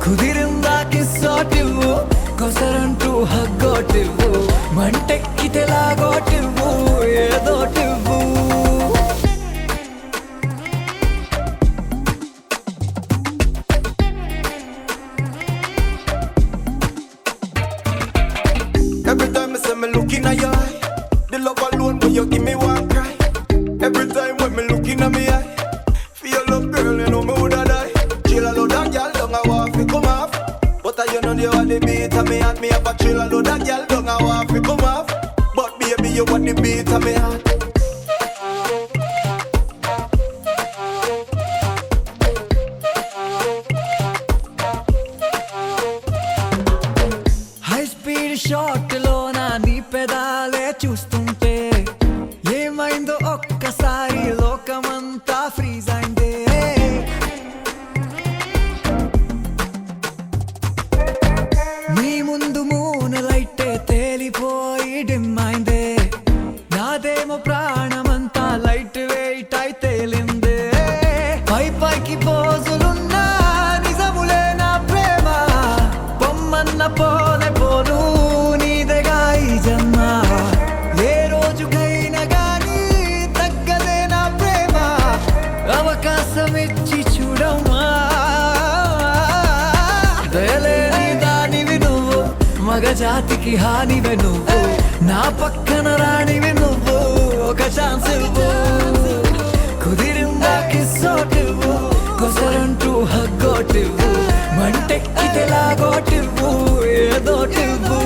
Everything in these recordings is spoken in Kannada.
కుదిరిందాకి సోటివ్వు కొసరంటూ హగ్గోటివ్వు మంటెక్కితే లాగోటివ్వు ఏదోటివ్వు Every time I say me looking at your eye, the love alone when you give me one cry. Every time when me looking at me eye, for your love girl you know me woulda die. Chill a load that girl down a walk fi come off, but you know you want the beat of me heart. Me have a chill a load that girl down a walk fi come off, but baby you want the beat of me heart. High speed shot లోన నీ పెదాలే చూస్తుంటే ఏమైందో ఒక్కసారి లోకమంతా ఫ్రీజ్ అయిందే నీ ముందు మూన లైటే తేలిపోయి డిమ్ అయిందే నాదేమో ప్రాణమంతా లైట్ వెయిట్ అయి తేలిందే పై పైకి పోజులున్నా నిజములే నా ప్రేమ పొమ్మన్న పోనే పోను నీదెగా ఈ జన్మ ఏ రోజుకైనా గానీ తగ్గదే నా ప్రేమ అవకాశం ఇచ్చి చూడమ్మా దయలేని దానివి నువ్వు మగజాతికి హానివే నువ్వు నా పక్కన రానివి నువ్వు ఒక ఛాన్స్ ఇవ్వు కుదిరిందాకి సోటివ్వు కొసరంటూ హగ్గోటివ్వు మంటెక్కితే లాగోటివ్వు ఏదోటివ్వు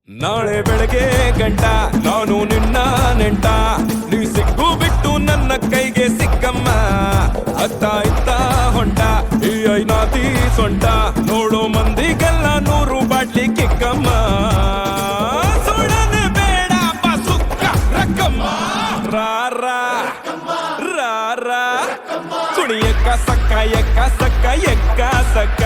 ನಾಳೆ ಬೆಳಗ್ಗೆ ಗಂಟ ನಾನು ನಿನ್ನ ನೆಂಟ ನೀ ಸಿಕ್ಕು ಬಿಟ್ಟು ನನ್ನ ಕೈಗೆ ಸಿಕ್ಕಮ್ಮ ಅತ್ತ ಇತ್ತ ಹೊಂಟ ಈ ಐನಾತಿ ಸೊಂಟ ನೋಡೋ ಮಂದಿಗೆಲ್ಲ 100 ಬಾಟ್ಲಿ ಕಿಕ್ಕಮ್ಮ ಸುಡನೆ ಬೇಡ ಸುಕ್ಕ ರಕ್ಕಮ್ಮ ರಾರಾ ರಾರಾ ಕುಣಿ ಎಕ್ಕ ಸಕ್ಕ ಎಕ್ಕ ಸಕ್ಕ ಎಕ್ಕ ಸಕ್ಕ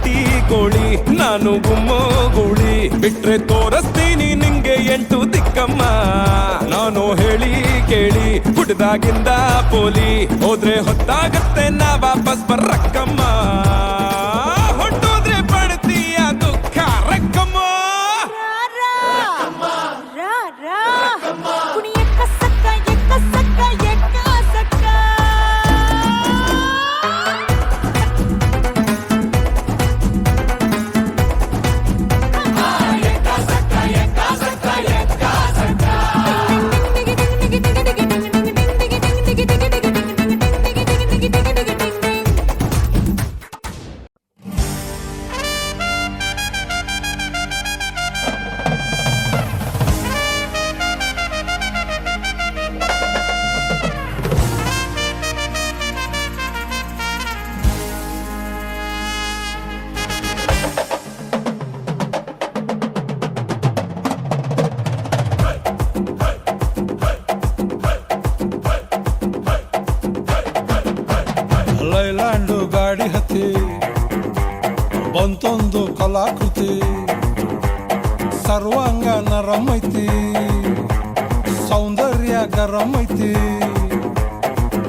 ನಾಟಿ ಕೋಳಿ, ನಾನು ಗುಮ್ಮೋ ಗೂಳಿ. ಬಿಟ್ರೆ ತೋರಿಸ್ತೀನಿ ನಿಂಗೆ 8 ದಿಕ್ಕಮ್ಮ. ನಾನು ಹೇಳಿ ಕೇಳಿ ಹುಡ್ದಾಗಿಂದ ಪೋಲಿ, ಹೋದ್ರೆ ಹೊತ್ತಾಗತ್ತೆ ನಾ ವಾಪಸ್ ಬರ್ರಕ್ಕಮ್ಮ. ಹೊಟ್ಟೋದ್ರೆ ಪಡ್ತೀಯ ದುಃಖ ರಕ್ಕಮ್ಮ. ಲೈಲ್ಯಾಂಡು ಗಾಡಿ ಹತ್ತಿ ಬಂತೊಂದು ಕಲಾಕೃತಿ, ಸರ್ವಾಂಗ ನರಮೈತಿ, ಸೌಂದರ್ಯ ಗರಮೈತಿ.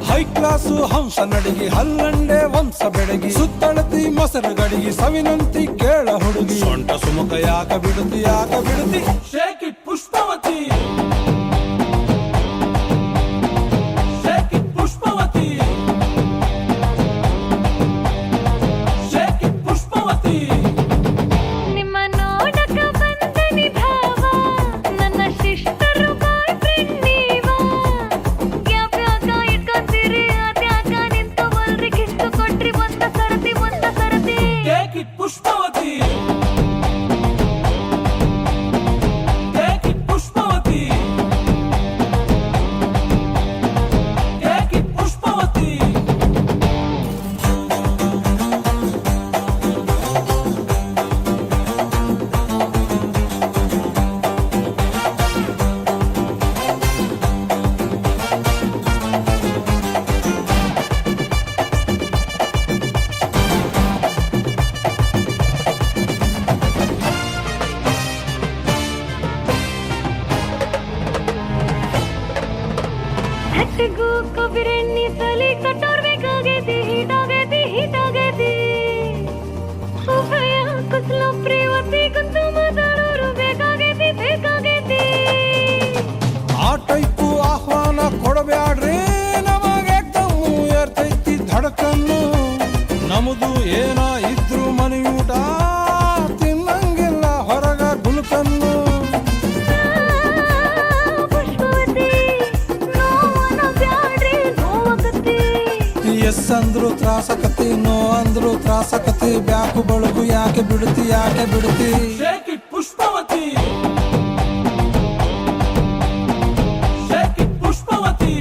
ಹೈ ಕ್ಲಾಸು ಹಂಸ ನಡಿಗಿ, ಹಲ್ಲಂಡೆ ವಂಶ ಬೆಡಗಿ, ಸುತ್ತಳತಿ ಮೊಸರು ಗಡಿಗಿ, ಸವಿನಂತಿ ಕೇಳ ಹುಡುಗಿ. ಸೊಂಟ ಸುಮುಖ ಯಾಕ ಬಿಡುತ್ತಿ ಯಾಕ ಬಿಡುತ್ತಿ, shake it Pushpavati, shake it Pushpavati, shake it Pushpavati. ನಿಮ್ಮ ನೋಡಕ ಬಂದನಿ ಭಾವ, ನನ್ನ ಸಿಸ್ಟರು ಬಾಯ್ ಫ್ರೆಂಡ್ ನೀವ. ಯಾವ್ಯಾಕ ಇಟ್ಕೊಂತೀರಿ ಅದ್ಯಾಕ ನಿಂತವಲ್ರಿ, ಕಿತ್ತು ಕೊಟ್ರಿ ಒಂದ ಸರತಿ shake it Pushpavati, shake it Pushpavati, shake it Pushpavati. ಹಟ್ಟಿಗೂ ಕೊಬ್ಬಿರೆಣ್ಣಿ ಸಲಿ ಕಟ್ಟೋರ್ಬೇಕಾಗೈತಿ, ಹೀಟಾಗೈತಿ. ಉಭಯ ಕುಸಲ ಪ್ರೇವತಿ ಕುಂತು ಮಾತಾಡೋರು ಬೇಕಾಗೈತಿ. ಆ ಟೈಪು ಆಹ್ವಾನ ಕೊಡಬ್ಯಾಡ್ರಿ, ನಮಗೆ ಎಕ್ದಮ್ಮು ಏರ್ತೈತಿ ಧಡಕನ್ನು. ನಮ್ದು ಏನ ಇದ್ರು ಮನೆಯೂಟ, ತಿನ್ನಂಗಿಲ್ಲ ಹೊರಗ ಗುಲ್ಕನ್ನು. ಪುಷ್ಪವತಿ ನೋವನ ಬ್ಯಾಡ್ರಿ, ನೋವಾಗತ್ತಿ. ಎಸ್ ಅಂದ್ರು ತ್ರಾಸಕತಿ, ನೋ ಅಂದ್ರು ತ್ರಾಸಕತಿ. ಬ್ಯಾಕು ಬಳಗು ಯಾಕೆ ಬಿಡುತ್ತಿ ಯಾಕೆ ಬಿಡುತ್ತಿ, shake it Pushpavati, shake it Pushpavati,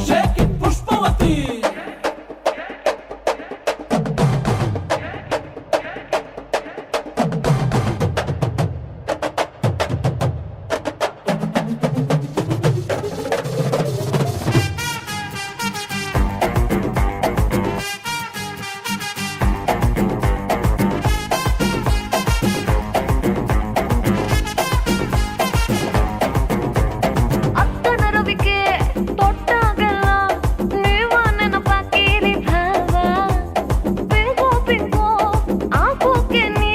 shake it Pushpavati. ಅಕ್ಕನ ರವಿಕೆ ತೊಟ್ಟಾಗಲ್ಲ, ನೀವ ನೆನಪಾಕಿರಿ ಭಾವ. ಪಿಂಕೋ ಆಗೋಕೆ ನೀ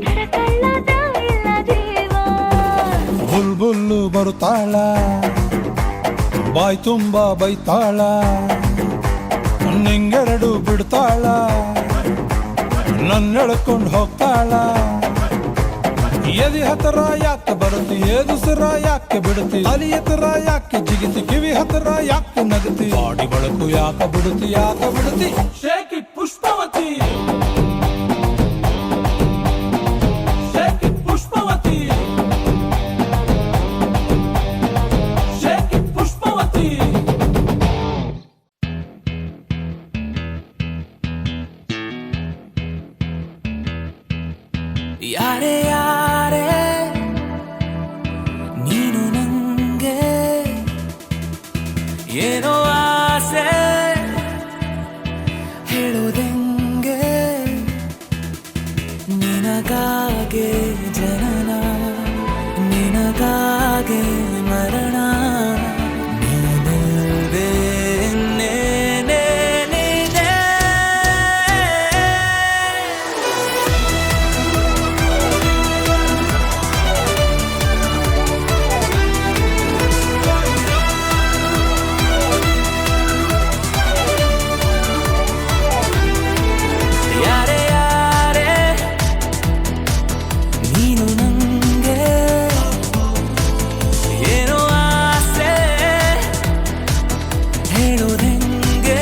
ತಡಕಳ್ಳದ ಇಲ್ಲ ಜೀವ. ಬುಲ್ಬುಲ್ಲು ಬರುತ್ತಾಳ, ಬಾಯ್ ತುಂಬ ಬೈತಾಳ, ನಿಂಗೆರಡು ಬಿಡ್ತಾಳ, ನನ್ನೆಳ್ಕೊಂಡು ಹೋಗ್ತಾಳ. ಎದಿ ಹತ್ರ ಯಾಕೆ ಬರುತ್ತಿ, ಏದುಸರ ಯಾಕೆ ಬಿಡುತ್ತಿ, ಅಲಿ ಹತ್ರ ಯಾಕೆ ಜಿಗಿತಿ, ಕಿವಿ ಹತ್ರ ಯಾಕೆ ನಗತಿ, ಬಾಡಿ ಬಳಕು ಯಾಕೆ ಬಿಡುತ್ತಿ ಯಾಕೆ ಬಿಡುತ್ತಿ, shake it Pushpavati, shake it Pushpavati, shake it Pushpavati. ಯಾರೇ ಯಾರೇ ನೀನು ನಂಗೆ ಏನೋ ಆಸೆ ಹೇಳು ನಿನಗಾಗೆ ಜನನ ನಿನಗಾಗೆ ಮರಣ ನೀನಿಲ್ದೆ ಇನ್ನೇನೇನಿದೆ ಯಾರೇ ಯಾರೇ ನೀನು ನಂಗೆ ಏನೋ ಆಸೆ ಹೇಳೋದೆಂಗೆ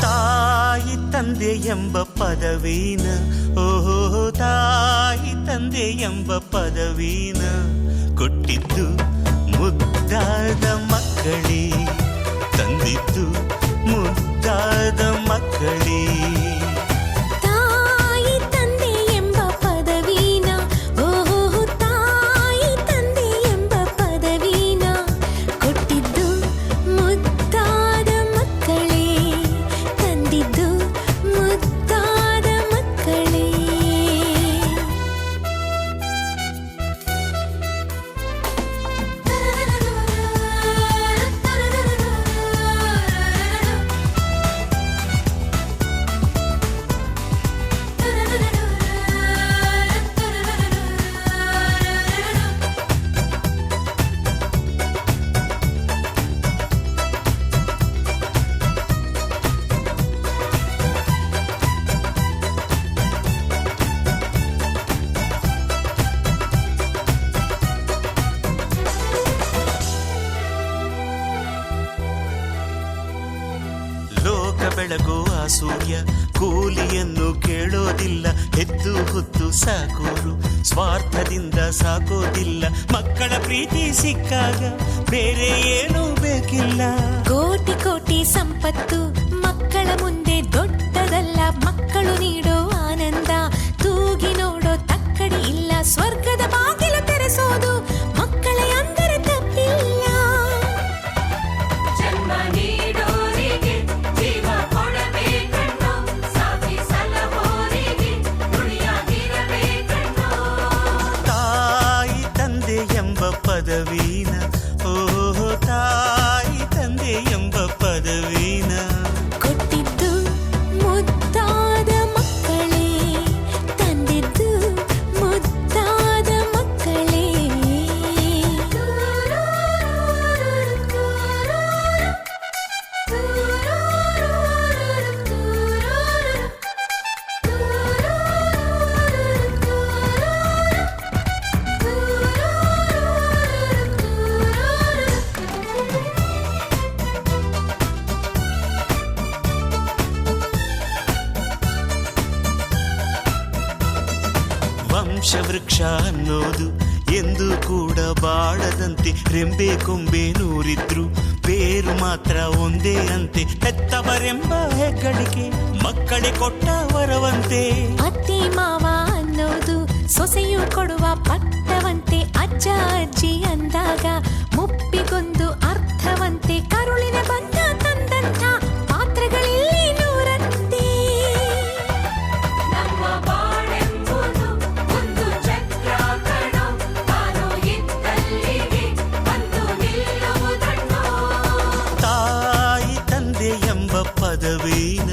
ತಾಯಿ ತಂದೆ ಎಂಬ ಪದವೀನ ಓಹೋ ತಾಯಿ ತಂದೆ ಎಂಬ ಪದವೀನ ಕೊಟ್ಟಿದ್ದು ಮುದ್ದಾದ ಮಕ್ಕಳೇ ತಂದಿದ್ದು ಮುದ್ದಾದ ಮಕ್ಕಳೇ ತಾಯಿ ತಂದೆ ಎಂಬ ಪದವೀನ ಓಹೋ ತಾಯಿ ತಂದೆ ಎಂಬ ಪದವೀನ ಕೊಟ್ಟಿದ್ದು ಮುದ್ದಾದ ಮಕ್ಕಳೇ ತಂದಿದ್ದು ಮುದ್ದಾದ ಮಕ್ಕಳೇ ಲೋಕ ಬೆಳಗುವ ಸೂರ್ಯ ಕೂಲಿಯನ್ನು ಕೇಳೋದಿಲ್ಲ ಎದ್ದು ಹೊತ್ತು ಸಾಕೋರು ಸ್ವಾರ್ಥದಿಂದ ಸಾಕೋದಿಲ್ಲ ಮಕ್ಕಳ ಪ್ರೀತಿ ಸಿಕ್ಕಾಗ ಬೇರೆ ಏನೂ ಬೇಕಿಲ್ಲ ಕೋಟಿ ಕೋಟಿ ಸಂಪತ್ತು ಮಕ್ಕಳ ಮುಂದೆ ದೊಡ್ಡದಲ್ಲ ಮಕ್ಕಳು ನೀಡೋ ಆನಂದ ತೂಗಿ ನೋಡೋ ತಕ್ಕಡಿ ಇಲ್ಲ ಸ್ವರ್ಗದ ಬಾಗಿಲು ತೆರೆಸೋದು ಮಕ್ಕಳೇ ಅಂದರೆ ತಪ್ಪಿಲ್ಲ ಜನ್ಮ ನೀಡೋರಿಗೆ ಜೀವ ಕೊಡಬೇಕಣ್ಣೋ ಸಾಕಿ ಸಲಹೋರಿಗೆ ಋಣಿಯಾಗಿರಬೇಕಣ್ಣೋ ತಾಯಿ ತಂದೆ ಎಂಬ ಪದವೀನ ಓಹೋ ತಾಯಿ ತಂದೆ ಎಂಬ ಪದವೀನ ಕೊಟ್ಟಿದ್ದು ಮುದ್ದಾದ ಮಕ್ಕಳೇ ತಂದಿದ್ದು ಮುದ್ದಾದ ಮಕ್ಕಳೇ ವಂಶವೃಕ್ಷ ಅನ್ನೋದು ಎಂದು ಕೂಡ ಬಾಳದಂತೆ ರೆಂಬೆ ಕೊಂಬೆ ನೂರಿದ್ರು ಬೇರು ಮಾತ್ರ ಒಂದೇ ಅಂತೆ ಹೆತ್ತವರೆಂಬ ಹೆಗ್ಗಳಿಕೆ ಮಕ್ಕಳೇ ಕೊಟ್ಟ ವರವಂತೆ ಅತ್ತೆ ಮಾವ ಅನ್ನೋದು ಸೊಸೆಯು ಕೊಡುವ ಪಟ್ಟವಂತೆ ಅಜ್ಜ ಅಜ್ಜಿ ಅಂದಾಗ ಮುಪ್ಪಿಗೊಂದು ಅರ್ಥವಂತೆ ಕರುಳಿನ ಬಂಧ ತಂದಂಥ ಪಾತ್ರಗಳಿಲ್ಲಿ ನೂರಂತೆ ನಮ್ಮ ಬಾಳೆಂಬುದು ಒಂದು ಚಕ್ರ ಕಣೋ ತಾನು ಇದ್ದಲ್ಲಿಗೆ ಬಂದು ನಿಲ್ಲುವುದಣ್ಣೋ ತಾಯಿ ತಂದೆ ಎಂಬ ಪದವೀನ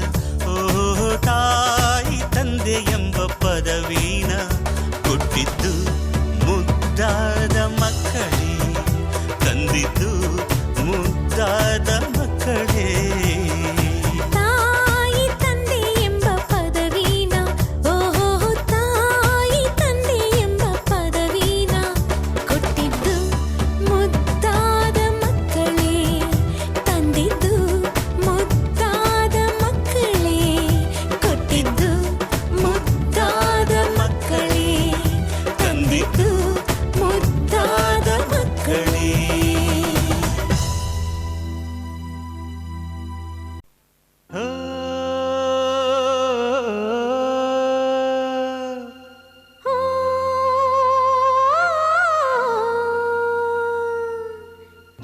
ಓಹೋ ತಾಯಿ ತಂದೆ ಎಂಬ ಪದವೀನ ಕೊಟ್ಟಿದ್ದು ಮುದ್ದಾದ ಮಕ್ಕಳೇ ತಂದಿದ್ದು ಮುದ್ದಾದ ಮಕ್ಕಳೇ ತಾಯಿ ತಂದೆ ಎಂಬ ಪದವೀನ ಓಹೋ ತಾಯಿ ತಂದೆ ಎಂಬ ಪದವೀನ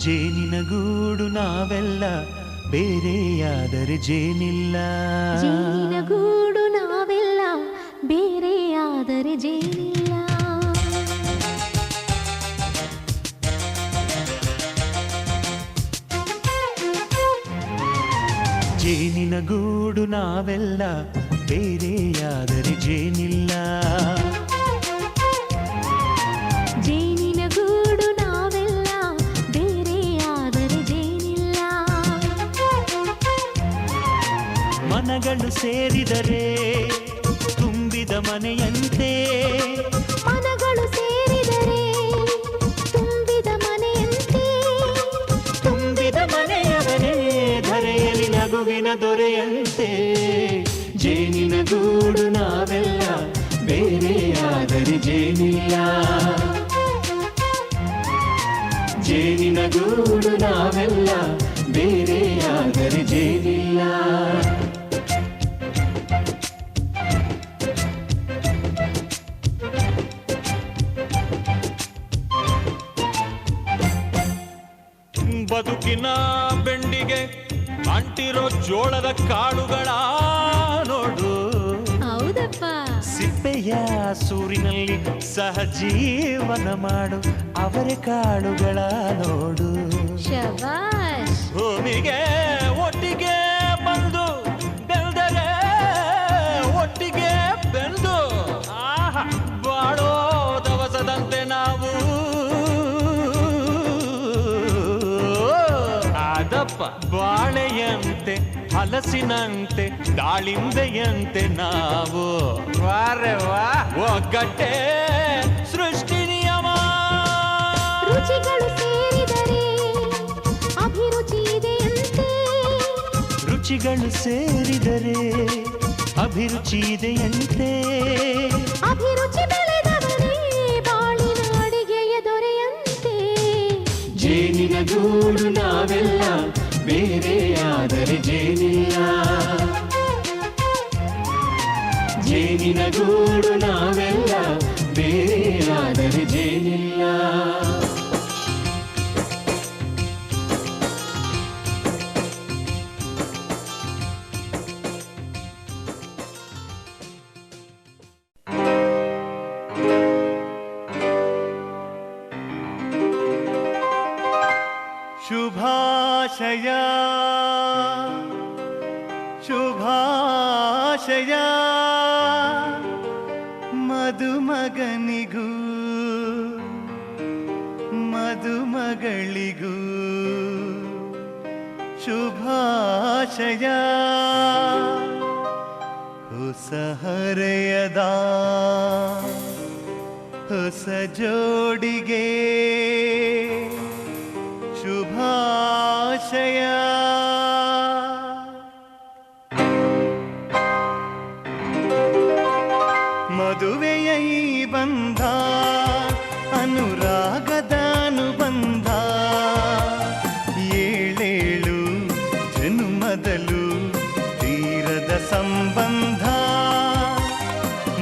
ಜೇನಿನ ಗೂಡು ನಾವೆಲ್ಲ ಬೇರೆಯಾದರೆ ಜೇನಿಲ್ಲ. ಜೇನಿನ ಗೂಡು ನಾವೆಲ್ಲ ಬೇರೆಯಾದರೆ ಜೇನಿಲ್ಲ. ಜೇನಿನ ಗೂಡು ನಾವೆಲ್ಲ ಬೇರೆಯಾದರೆ ಜೇನಿಲ್ಲ. ಜೇನಿನ ಗೂಡು ನಾವೆಲ್ಲ ಬೇರೆಯಾದರೆ ಜೇನಿಲ್ಲ. ಮನಗಳು ಸೇರಿದರೆ ತುಂಬಿದ ಮನೆಯಂತೆ. ಮನಗಳು ಸೇರಿದರೆ ತುಂಬಿದ ಮನೆಯಂತೆ. ತುಂಬಿದ ಮನೆಯವನೇ ಧರೆಯಲ್ಲಿ ನಗುವಿನ ದೊರೆಯಂತೆ. ಜೇನಿನ ಗೂಡು ನಾವೆಲ್ಲ ಬೇರೆಯಾದರೆ ಜೇನಿಲ್ಲ. ಜೇನಿನ ಗೂಡು ನಾವೆಲ್ಲ ಬೇರೆಯಾದರೆ ಜೇನಿಲ್ಲ. ಬದುಕಿನ ಬೆಂಡಿಗೆ ಅಂಟಿರೋ ಜೋಳದ ಕಾಳುಗಳ ನೋಡು. ಹೌದಪ್ಪ. ಸಿಪ್ಪೆಯ ಸೂರಿನಲ್ಲಿ ಸಹಜೀವನ ಮಾಡು ಅವರೆ ಕಾಳುಗಳ ನೋಡು. ಶಬಾಷ್. ಭೂಮಿಗೆ ಒಟ್ಟಿಗೆ ಬಂದು ಬೆಳೆದರೆ ಒಟ್ಟಿಗೆ ಬೆಳೆದು ಬಾಳೋ ದವಸದಂತೆ ನಾವು. ಅದಪ್ಪ ಬಾಳೆಯಂತೆ ಹಲಸಿನಂತೆ ದಾಳಿಂಬೆಯಂತೆ ನಾವು. ವಾರೆ ವಾ ಒಗ್ಗಟ್ಟೆ ಸೃಷ್ಟಿ ನಿಯಮ. ರುಚಿಗಳು ಸೇರಿದರೆ ಅಭಿರುಚಿ ಇದೆಯಂತೆ. ರುಚಿಗಳು ಸೇರಿದರೆ ಅಭಿರುಚಿ ಇದೆಯಂತೆ. ಅಭಿರುಚಿ ಬೆಳೆದವನೇ ಬಾಳಿನ ಅಡಿಗೆಯ ದೊರೆಯಂತೆ. ಜೇನಿನ ಗೂಡು ನಾವೆಲ್ಲ ಬೇರೆಯಾದರೆ ಜೇನಿಲ್ಲ. ಜೇನಿನ ಗೂಡು ನಾವೆಲ್ಲ ಬೇರೆಯಾದರೆ ಜೇನಿಲ್ಲ. ಶುಭಾಶಯ ಶುಭಾಶಯ ಮದುಮಗನಿಗೂ ಮದುಮಗಳಿಗೂ ಶುಭಾಶಯ. ಹೊಸ ಹರೆಯದ ಹೊಸ ಜೋಡಿಗೆ ಶುಭಾಶಯ. ಮದುವೆಯ ಈ ಬಂಧ ಅನುರಾಗದ ಅನುಬಂಧ. ಏಳೇಳು ಜನುಮದಲು ತೀರದ ಸಂಬಂಧ.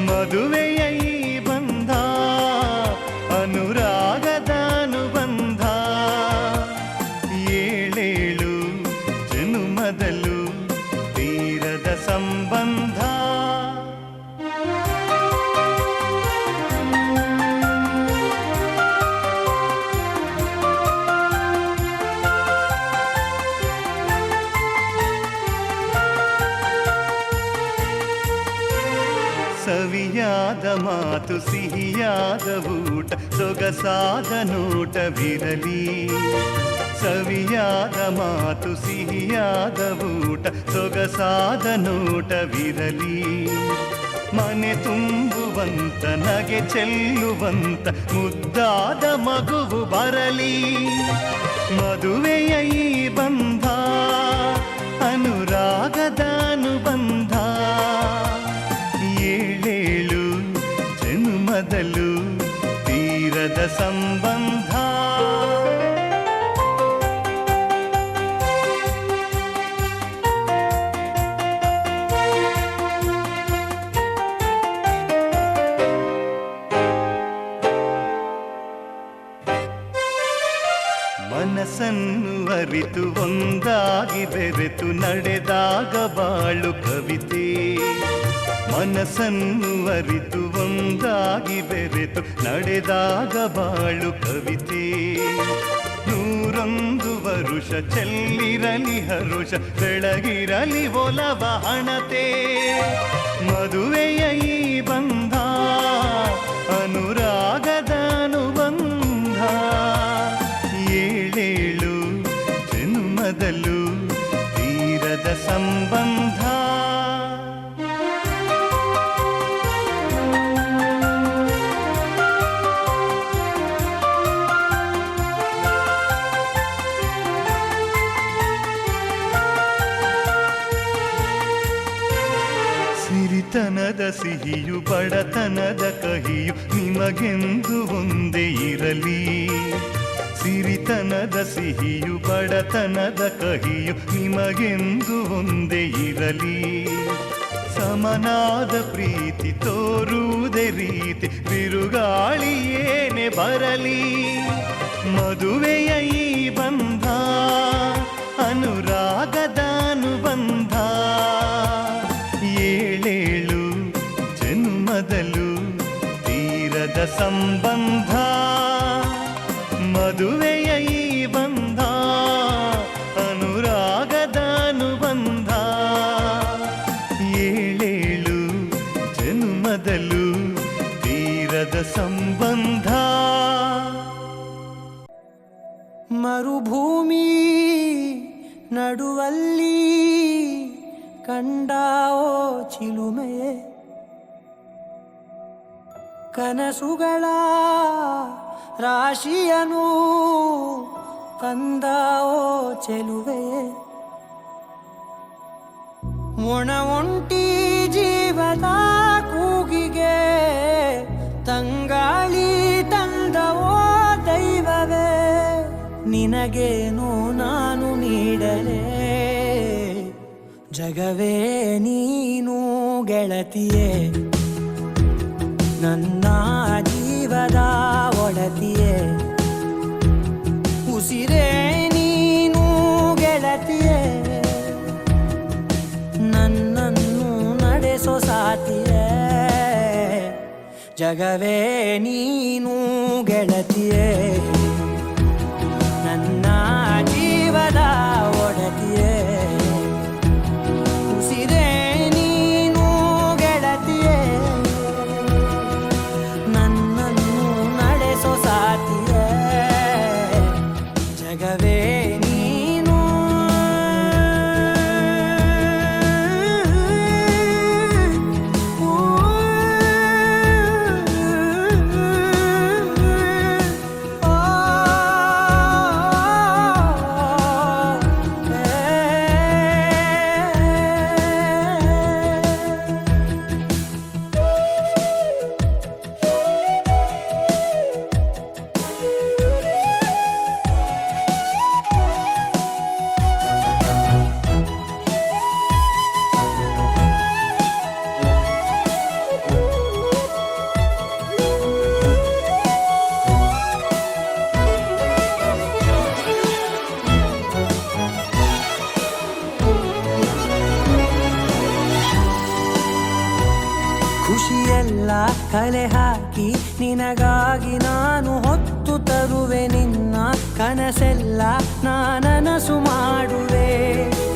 ಮದುವೆಯ ಈ ಬಂಧ ಅನುರಾಗದ ಅನುಬಂಧ. ಏಳೇಳು ಜನುಮದಲು ತೀರದ ಸಂಬಂಧ. ಸವಿಯಾದ ಮಾತು ಸಿಹಿಯಾದ ಊಟ ಸೊಗಸಾದ ನೋಟವಿರಲಿ. ಸವಿಯಾದ ಮಾತು ಸಿಹಿಯಾದ ಊಟ ಸೊಗಸಾದ ನೋಟವಿರಲಿ. ಮನೆ ತುಂಬುವಂತ ನಗೆ ಚೆಲ್ಲುವಂತ ಮುದ್ದಾದ ಮಗುವು ಬರಲಿ. ಮದುವೆಯ ಈ ಬಂಧ ಅನುರಾಗದ ಅನುಬಂಧ. ಏಳೇಳು ಜನುಮದಲು ತೀರದ ಸಂಬಂಧ. ಮನಸ್ಸನ್ನು ಅರಿತು ಒಂದಾಗಿ ಬೆರೆತು ನಡೆದಾಗ ಬಾಳು ಕವಿತೆ. ಮನಸ್ಸನ್ನು ಅರಿತು ಒಂದಾಗಿ ಬೆರೆತು ನಡೆದಾಗ ಬಾಳು ಕವಿತೆ. 101 ವರುಷ ಚೆಲ್ಲಿರಲಿ ಹರುಷ ಬೆಳಗಿರಲಿ ಒಲವ ಹಣತೆ. ಮದುವೆಯ ಈ ಬಂಧ ಅನುರಾಗದ ಅನುಬಂಧ. 7 ಜನ್ಮದಲ್ಲೂ ತೀರದ ಸಂಬಂಧ. ಸಿರಿತನದ ಸಿಹಿಯು ಬಡತನದ ಕಹಿಯು ನಿಮಗೆಂದು ಒಂದೇ ಇರಲಿ. ಸಿರಿತನದ ಸಿಹಿಯು ಬಡತನದ ಕಹಿಯು ನಿಮಗೆಂದು ಒಂದೇ ಇರಲಿ. ಸಮನಾದ ಪ್ರೀತಿ ತೋರುವುದೇ ರೀತಿ ಬಿರುಗಾಳಿ ಏನೇ ಬರಲಿ. ಮದುವೆಯ ಈ ಬಂಧ ಅನುರಾಗದ ಅನುಬಂಧ. 7 ಜನ್ಮದಲ್ಲೂ ತೀರದ ಸಂಬಂಧ. ಮದುವೆಯ ಈ ಬಂಧ ಅನುರಾಗದ ಅನುಬಂಧ. 7 ಜನ್ಮದಲ್ಲೂ ತೀರದ ಸಂಬಂಧ. ಮರುಭೂಮಿ ನಡುವಲ್ಲಿ ಕಂಡಾವೋ ಚಿಲುಮೆಯೇ, ಕನಸುಗಳ ರಾಶಿಯನು ತಂದಾವೋ ಚೆಲುವೆಯೇ. ಒಣ ಒಂಟಿ ಜೀವದ ಕೂಗಿಗೆ ತಂಗಾಳಿ ತಂದವೋ ದೈವವೇ. ನಿನಗೇನು ನಾನು ನೀಡಲೇ, ಜಗವೇ ನೀನು ಗೆಳತಿಯೇ. ನನ್ನ ಜೀವದ ಒಡತಿಯೇ, ಉಸಿರೇ ನೀನು ಗೆಳತಿಯೇ. ನನ್ನನ್ನು ನಡೆಸೋ ಸಾತಿಯೇ, ಜಗವೇ ನೀನು ಗೆಳತಿಯೇ. ನನ್ನ ಜೀವದ ಒಡತಿಯೇ, ಉಸಿರೇ ನೀನು ಗೆಳತಿಯೇ. ನನ್ನನ್ನು ನಡೆಸೋ ಸಾತಿಯೇ, ಜಗವೇ ನೀನು. ಖುಷಿಯೆಲ್ಲ ಕಲೆ ಹಾಕಿ ನಿನಗಾಗಿ ನಾನು ಹೊತ್ತು ತರುವೆ. ನಿನ್ನ ಕನಸೆಲ್ಲ ನಾನನಸು ಮಾಡುವೆ.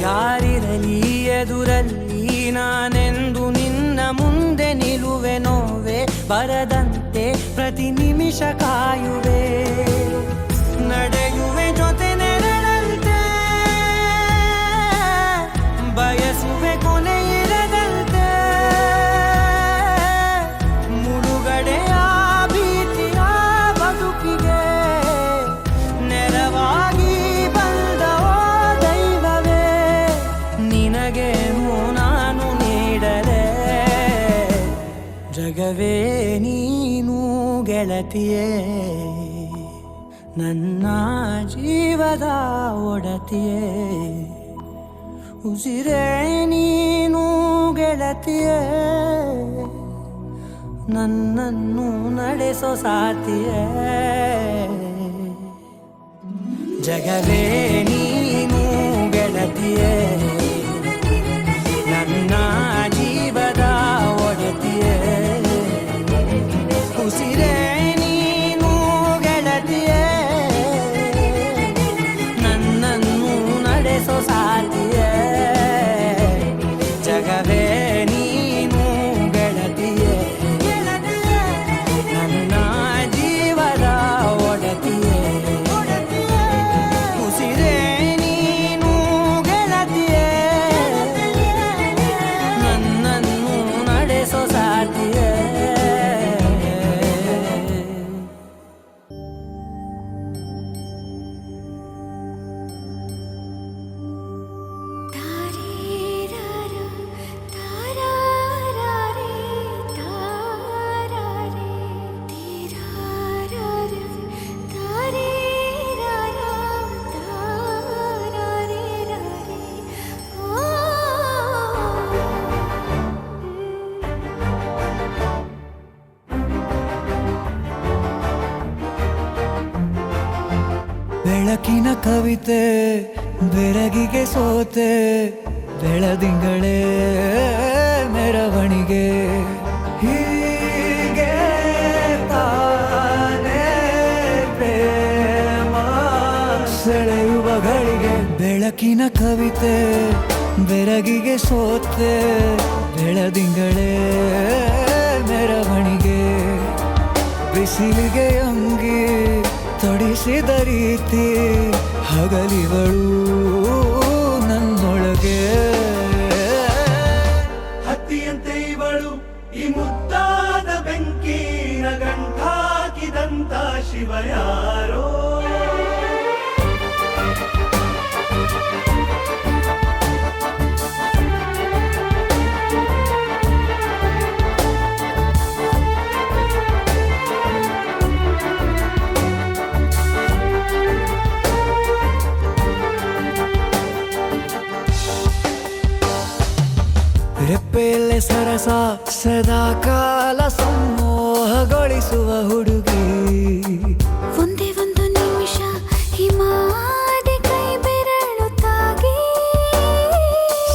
ಯಾರಿರಲಿ ಎದುರಲ್ಲಿ ನಾನೆಂದು ನಿನ್ನ ಮುಂದೆ ನಿಲ್ಲುವೆ. ನೋವೆ ಬರದಂತೆ ಪ್ರತಿ ನಿಮಿಷ ಕಾಯುವೆ. ನಡೆಯುವೆ ಜೊತೆ ನೆರಳಂತೆ, ಬಯಸುವೆ ಕೊನೆ ಇರದಂತೆ. ಮುಳುಗಡೆಯ ಭೀತಿಯ ಬದುಕಿಗೆ ನೆರವಾಗಿ ಬಂದವೋ ದೈವವೇ. ನಿನಗೇನು ನಾನು ನೀಡಲೇ, ಜಗವೇ ನೀನು ಗೆಳತಿಯೇ. ನನ್ನ ಜೀವದ ಒಡತಿಯೇ, ಉಸಿರೇ ನೀನು ಗೆಳತಿಯೇ. ನನ್ನನ್ನು ನಡೆಸೋ ಸಾತಿಯೇ, ಜಗವೇ ನೀನು ಗೆಳತಿಯೇ ನನ್ನ ಜೀವದ ಒಡತಿಯೇ ಉಸಿರೇ ನೀನು ಗೆಳತಿಯೇ ನನ್ನನ್ನು ನಡೆಸೋ ಸಾತಿಯೇ ಜಗವೇ ನೀನು ಗೆಳತಿಯೇ ನನ್ನ ಜೀವದ ಒಡತಿಯೇ ಉಸಿರೇ ನೀನು ಗೆಳತಿಯೇ ನನ್ನನ್ನು ನಡೆಸೋ ಸಾತಿಯೇ ತಾರೇರಾರ ತಾರಾರಾರೆ ತಾರಾರೆ ತೀರಾರಾರ ತಾರೇರಾರ ತಾರಾರೆ ರಾರೆ ಓ ಬೆಳಕಿನ ಕವಿತೆ ಬೆರಗಿಗೆ ಸೋತೆ ಬೆಳದಿಂಗಳೇ ಮೆರವಣಿಗೆ ಹೀಗೆ ತಾನೇ ಪ್ರೇಮ ಸೆಳೆಯುವ ಗಳಿಗೆ ಬೆಳಕಿನ ಕವಿತೆ ಬೆರಗಿಗೆ ಸೋತೆ ಬೆಳದಿಂಗಳೇ ಮೆರವಣಿಗೆ ಬಿಸಿಲಿಗೆ ಅಂಗಿ ತೊಡಿಸಿದ ರೀತಿ ಹಗಲಿಗಳು ನನ್ನೊಳಗೆ ಹತ್ತಿಯಂತೆ ಇವಳು ಈ ಮುದ್ದಾದ ಬೆಂಕಿನ ಗಂಟಾಕಿದಂತ ಶಿವ ಯಾರೋ ರೆಪ್ಪೆಯಲ್ಲೇ ಸರಸ ಸದಾ ಕಾಲ ಸಂಮೋಹಗೊಳಿಸುವ ಹುಡುಗಿ ಒಂದೇ ಒಂದು ನಿಮಿಷ ಹಿಮಾದಿ ಕೈ ಬೆರಳು ತಾಗಿ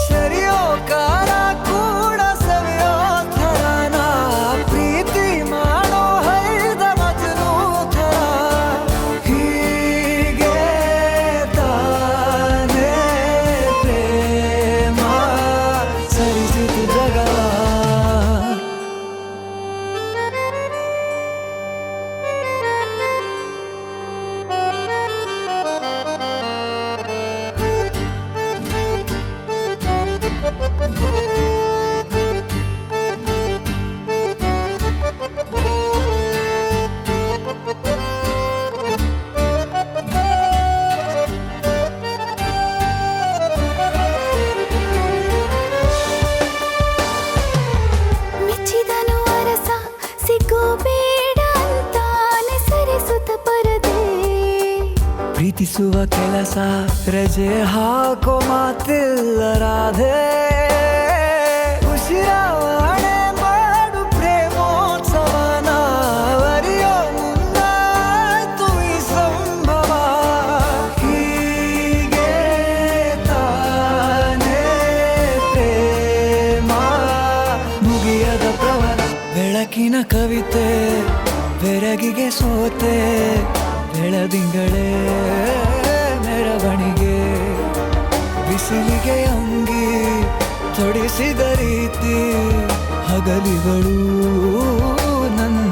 ಸರಿಯೋ ಕಾಲ ಕೂಡ ಸವಿಯೋ ಥರನ ಪ್ರೀತಿ ಮಾಡೋ ಹೈದ ಮಜನು ಥರ ಹೀಗೆ ತಾನೇ ಪ್ರೇಮ ಸರಿಸಿತು ಜಗವ ಮೆಚ್ಚಿದನು ಅರಸ ಸಿಗೋ ಬೇಡ ಅಂತಾನೆ ಸರಿಸುತ್ತ ಪರದೆ ಪ್ರೀತಿಸುವ ಕೆಲಸ ರಜೆ ಹಾಕೋ ಮಾತಿಲ್ಲ ರಾಧೆ ಉಸಿರಾವಣೆ ಮಾಡು ಪ್ರೇಮೋತ್ಸವನ ಅರಿಯೋ ಮುಂದಾಯ್ತು ಈ ಸಂಭವ ಹೀಗೆ ತಾನೇ ಪ್ರೇಮ ಮುಗಿಯದ ಪ್ರವರ ಬೆಳಕಿನ ಕವಿತೆ ಬೆರಗಿಗೆ ಸೋತೆ ಬೆಳದಿಂಗಳೇ ಮೆರವಣಿಗೆ ಬಿಸಿಲಿಗೆ ಅಂಗಿ ತೊಡಿಸಿದ ರೀತಿ ಹಗಲಿಗಳು